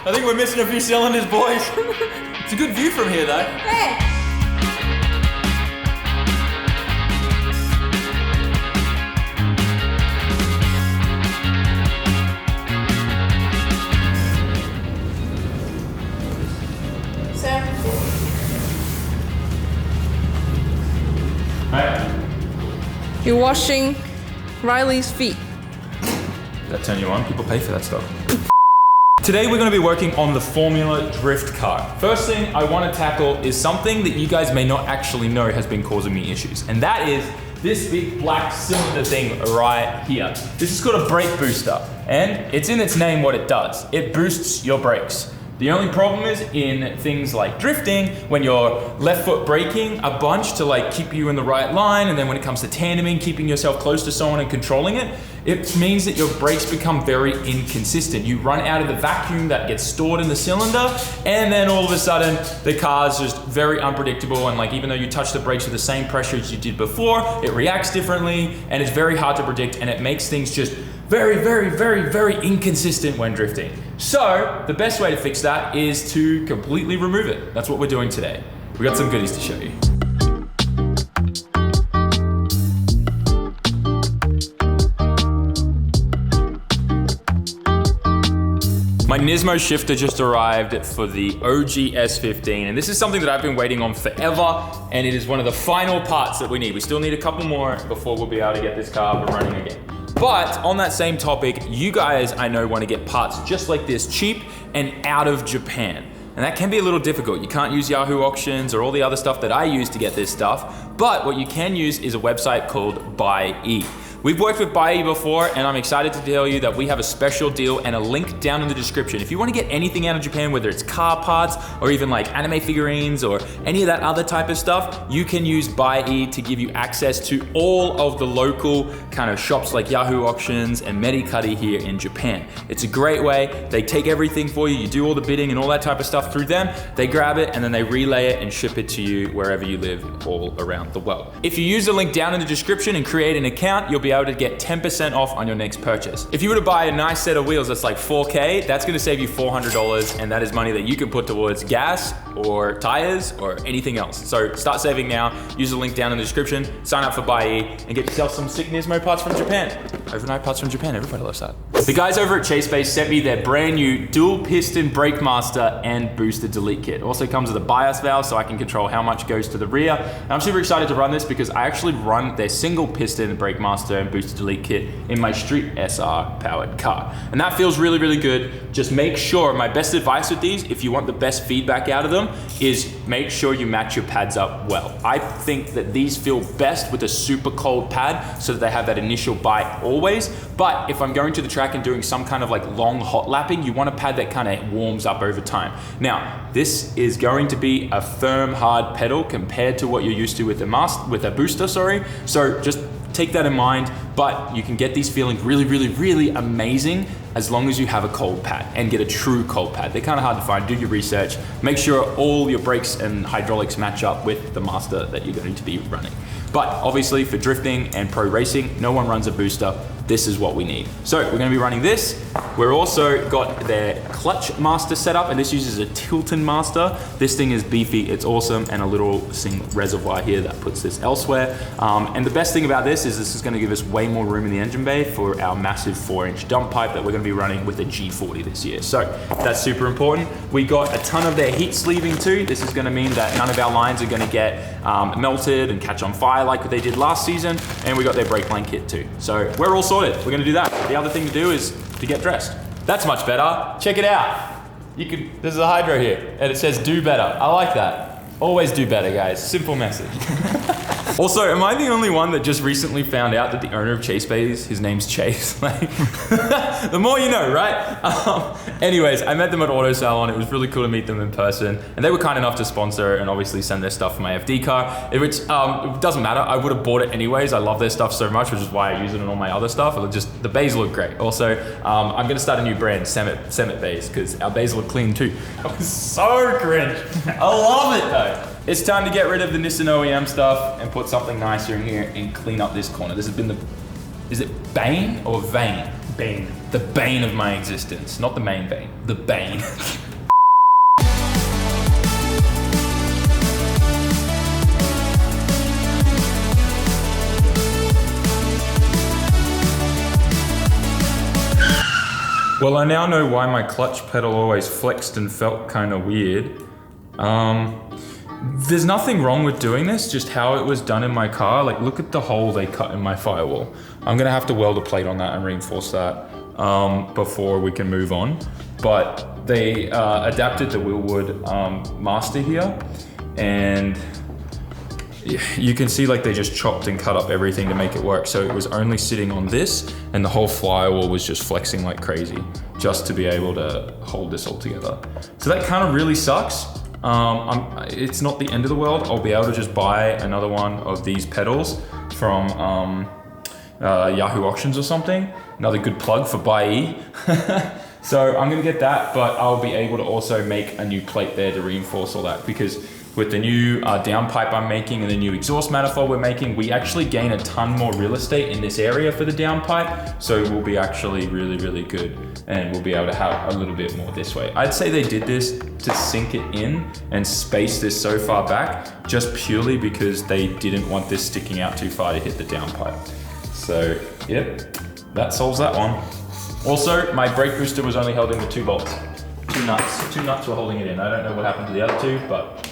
I think we're missing a few cylinders, boys. It's a good view from here, though. Hey. You're washing Riley's feet. Did that turn you on? People pay for that stuff. Today we're going to be working on the Formula Drift car. First thing I want to tackle is something that you guys may not actually know has been causing me issues. And that is this big black cylinder thing right here. This is called a brake booster. And it's in its name what it does. It boosts your brakes. The only problem is in things like drifting, when you're left foot braking a bunch to like keep you in the right line, and then when it comes to tandeming, keeping yourself close to someone and controlling it, it means that your brakes become very inconsistent. You run out of the vacuum that gets stored in the cylinder, and then all of a sudden the car's just very unpredictable, and like even though you touch the brakes with the same pressure as you did before, it reacts differently, and it's very hard to predict, and it makes things just very, very, very, very inconsistent when drifting. So the best way to fix that is to completely remove it. That's what we're doing today. We got some goodies to show you. My Nismo shifter just arrived for the OG S15, and this is something that I've been waiting on forever, and it is one of the final parts that we need. We still need a couple more before we'll be able to get this car up and running again. But on that same topic, you guys, I know, want to get parts just like this, cheap and out of Japan. And that can be a little difficult. You can't use Yahoo auctions or all the other stuff that I use to get this stuff. But what you can use is a website called BuyE. We've worked with BuyE before, and I'm excited to tell you that we have a special deal and a link down in the description. If you want to get anything out of Japan, whether it's car parts or even like anime figurines or any of that other type of stuff, you can use BuyE to give you access to all of the local kind of shops like Yahoo auctions and Merikari here in Japan. It's a great way. They take everything for you. You do all the bidding and all that type of stuff through them. They grab it and then they relay it and ship it to you wherever you live all around the world. If you use the link down in the description and create an account, you'll be able to get 10% off on your next purchase. If you were to buy a nice set of wheels that's like 4K, that's gonna save you $400, and that is money that you can put towards gas or tires or anything else. So start saving now, use the link down in the description, sign up for BuyE, and get yourself some sick Nismo parts from Japan. Overnight parts from Japan, everybody loves that. The guys over at ChaseBase sent me their brand new dual piston brake master and booster delete kit. It also comes with a bias valve so I can control how much goes to the rear. And I'm super excited to run this because I actually run their single piston brake master and booster delete kit in my Street SR powered car. And that feels really, really good. Just make sure, my best advice with these, if you want the best feedback out of them, is make sure you match your pads up well. I think that these feel best with a super cold pad so that they have that initial bite always. But if I'm going to the track and doing some kind of like long hot lapping, you want a pad that kind of warms up over time. Now, this is going to be a firm, hard pedal compared to what you're used to with a booster, sorry. So just take that in mind, but you can get these feeling really, really, really amazing as long as you have a cold pad and get a true cold pad. They're kind of hard to find. Do your research. Make sure all your brakes and hydraulics match up with the master that you're going to be running. But obviously for drifting and pro racing, no one runs a booster. This is what we need. So we're gonna be running this. We're also got their clutch master set up, and this uses a Tilton master. This thing is beefy, it's awesome, and a little reservoir here that puts this elsewhere. And the best thing about this is gonna give us way more room in the engine bay for our massive 4-inch dump pipe that we're gonna be running with the G40 this year. So that's super important. We got a ton of their heat sleeving too. This is gonna mean that none of our lines are gonna get melted and catch on fire like they did last season. And we got their brake line kit too. So we're all sorted. We're gonna do that. The other thing to do is to get dressed. That's much better. Check it out. There's a hydro here and it says do better. I like that. Always do better, guys. Simple message. Also, am I the only one that just recently found out that the owner of ChaseBase, his name's Chase? Like, the more you know, right? Anyways, I met them at Auto Salon. It was really cool to meet them in person. And they were kind enough to sponsor and obviously send their stuff for my FD car, which it doesn't matter. I would have bought it anyways. I love their stuff so much, which is why I use it in all my other stuff. The bays look great. Also, I'm gonna start a new brand, SAMMIT bays, because our bays look clean too. That was so cringe. I love it though. It's time to get rid of the Nissan OEM stuff and put something nicer in here and clean up this corner. This has been is it Bane or Vein? Bane. The bane of my existence. Not the main bane, the bane. Well, I now know why my clutch pedal always flexed and felt kind of weird. There's nothing wrong with doing this, just how it was done in my car. Like, look at the hole they cut in my firewall. I'm gonna have to weld a plate on that and reinforce that before we can move on. But they adapted the Willwood master here, and you can see like they just chopped and cut up everything to make it work. So it was only sitting on this, and the whole firewall was just flexing like crazy just to be able to hold this all together. So that kind of really sucks. It's not the end of the world. I'll be able to just buy another one of these pedals from Yahoo Auctions or something. Another good plug for Buy-E. So I'm gonna get that, but I'll be able to also make a new plate there to reinforce all that, because with the new downpipe I'm making and the new exhaust manifold we're making, we actually gain a ton more real estate in this area for the downpipe. So we'll be actually really, really good, and we'll be able to have a little bit more this way. I'd say they did this to sink it in and space this so far back, just purely because they didn't want this sticking out too far to hit the downpipe. So, yep, that solves that one. Also, my brake booster was only held in with 2 bolts. 2 nuts. 2 nuts were holding it in. I don't know what happened to the other 2, but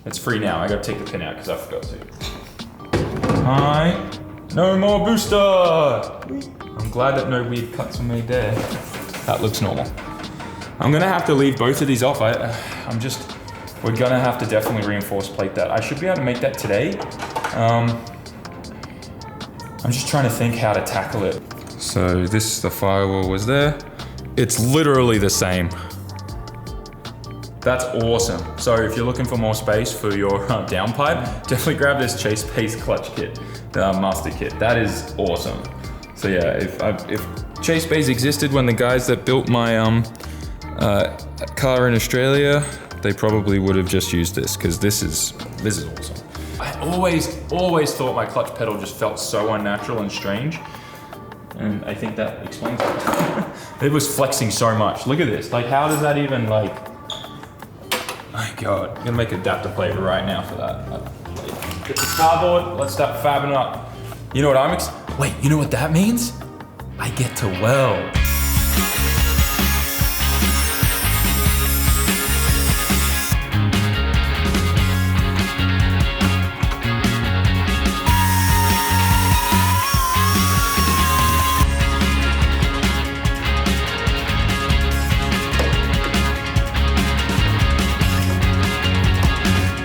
it's free now. I gotta take the pin out because I forgot to. Hi. No more booster. I'm glad that no weird cuts were made there. That looks normal. I'm gonna have to leave both of these off. We're gonna have to definitely reinforce plate that. I should be able to make that today. I'm just trying to think how to tackle it. So the firewall was there. It's literally the same. That's awesome. So if you're looking for more space for your downpipe, definitely grab this Chase Pace clutch kit, the master kit. That is awesome. So yeah, if Chase Bays existed when the guys that built my car in Australia, they probably would have just used this, because this is awesome. I always thought my clutch pedal just felt so unnatural and strange, and I think that explains it. It was flexing so much. Look at this. Like, how does that even like? My God, I'm gonna make an adapter plate right now for that. Get the starboard, let's start fabbing up. You know what wait, you know what that means? I get to weld.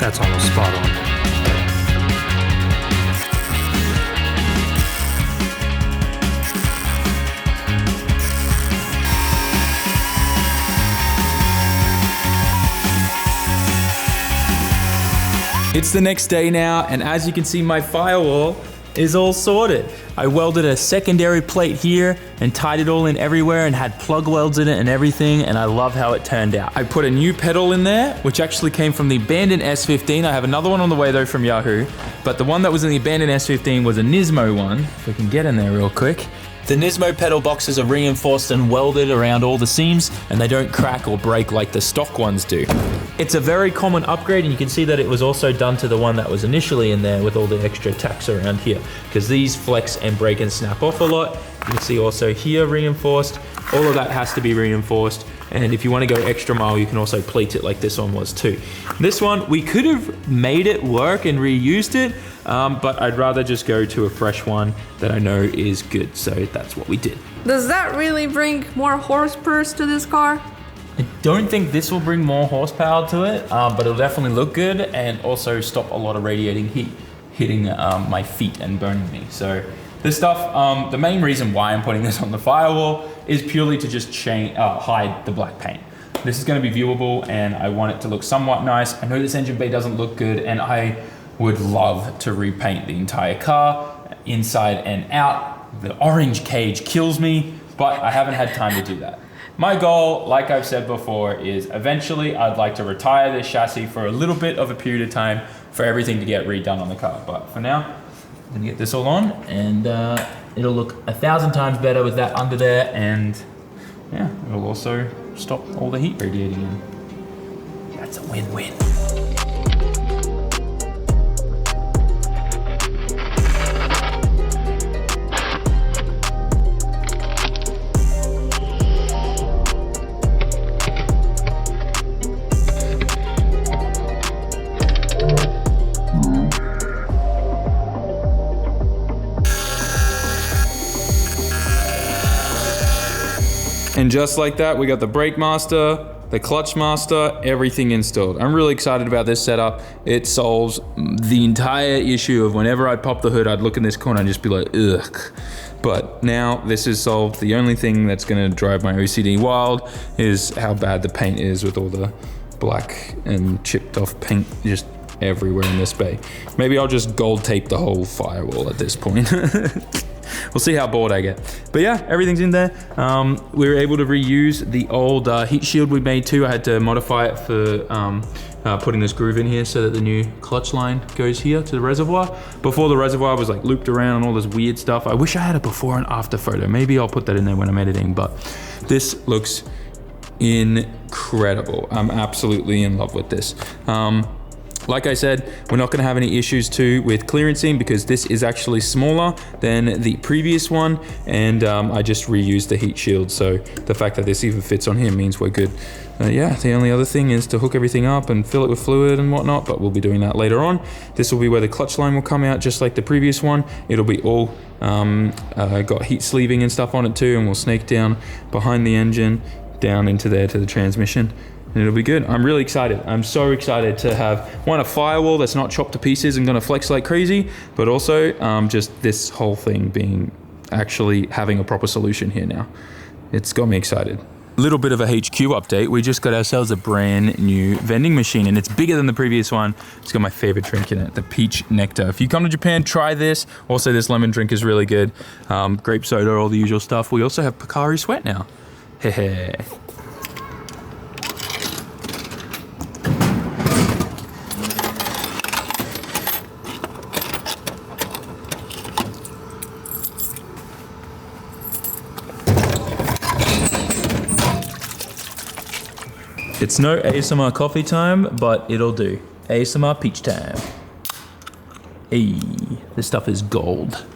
That's almost spot on. It's the next day now, and as you can see, my firewall is all sorted. I welded a secondary plate here and tied it all in everywhere and had plug welds in it and everything, and I love how it turned out. I put a new pedal in there, which actually came from the abandoned S15. I have another one on the way though from Yahoo, but the one that was in the abandoned S15 was a Nismo one. If we can get in there real quick. The Nismo pedal boxes are reinforced and welded around all the seams, and they don't crack or break like the stock ones do. It's a very common upgrade, and you can see that it was also done to the one that was initially in there with all the extra tacks around here, because these flex and break and snap off a lot. You can see also here reinforced. All of that has to be reinforced, and if you want to go extra mile, you can also plate it like this one was too. This one, we could have made it work and reused it, but I'd rather just go to a fresh one that I know is good, so that's what we did. Does that really bring more horsepower to this car? I don't think this will bring more horsepower to it, but it'll definitely look good and also stop a lot of radiating heat hitting my feet and burning me. So this stuff, the main reason why I'm putting this on the firewall is purely to just hide the black paint. This is going to be viewable, and I want it to look somewhat nice. I know this engine bay doesn't look good, and I would love to repaint the entire car inside and out. The orange cage kills me, but I haven't had time to do that. My goal, like I've said before, is eventually I'd like to retire this chassis for a little bit of a period of time for everything to get redone on the car. But for now, I'm gonna get this all on, and it'll look 1,000 times better with that under there, and yeah, it'll also stop all the heat radiating in. That's a win-win. And just like that, we got the brake master, the clutch master, everything installed. I'm really excited about this setup. It solves the entire issue of whenever I'd pop the hood, I'd look in this corner and just be like, ugh. But now this is solved. The only thing that's gonna drive my OCD wild is how bad the paint is with all the black and chipped off paint just everywhere in this bay. Maybe I'll just gold tape the whole firewall at this point. We'll see how bored I get. But yeah, everything's in there. We were able to reuse the old heat shield we made too. I had to modify it for putting this groove in here so that the new clutch line goes here to the reservoir. Before, the reservoir was like looped around and all this weird stuff. I wish I had a before and after photo. Maybe I'll put that in there when I'm editing, but this looks incredible. I'm absolutely in love with this. Like I said, we're not gonna have any issues too with clearancing because this is actually smaller than the previous one, and I just reused the heat shield, so the fact that this even fits on here means we're good. Yeah, the only other thing is to hook everything up and fill it with fluid and whatnot, but we'll be doing that later on. This will be where the clutch line will come out just like the previous one. It'll be all got heat sleeving and stuff on it too, and we'll snake down behind the engine, down into there to the transmission. And it'll be good. I'm really excited. I'm so excited to have, one, a firewall that's not chopped to pieces and gonna flex like crazy, but also just this whole thing being actually having a proper solution here now. It's got me excited. Little bit of a HQ update. We just got ourselves a brand new vending machine, and it's bigger than the previous one. It's got my favorite drink in it, the peach nectar. If you come to Japan, try this. Also, this lemon drink is really good. Grape soda, all the usual stuff. We also have Pocari Sweat now. Hehe. It's no ASMR coffee time, but it'll do. ASMR peach time. Hey, this stuff is gold.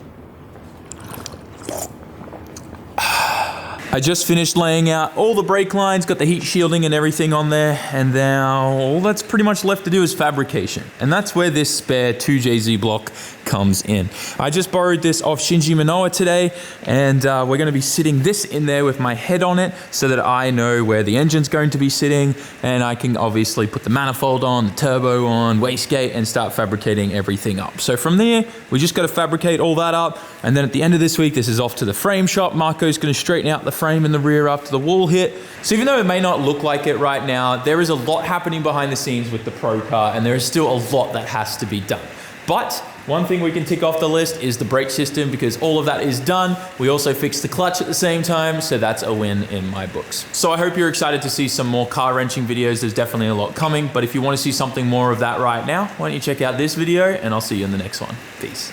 I just finished laying out all the brake lines, got the heat shielding and everything on there, and now all that's pretty much left to do is fabrication. And that's where this spare 2JZ block comes in. I just borrowed this off Shinji Minoa today, and we're gonna be sitting this in there with my head on it so that I know where the engine's going to be sitting, and I can obviously put the manifold on, the turbo on, wastegate, and start fabricating everything up. So from there, we just gotta fabricate all that up, and then at the end of this week, this is off to the frame shop. Marco's gonna straighten out the frame in the rear after the wall hit. So even though it may not look like it right now, there is a lot happening behind the scenes with the Pro car, and there is still a lot that has to be done. But one thing we can tick off the list is the brake system, because all of that is done. We also fixed the clutch at the same time, so that's a win in my books. So I hope you're excited to see some more car wrenching videos. There's definitely a lot coming, but if you want to see something more of that right now, why don't you check out this video, and I'll see you in the next one. Peace.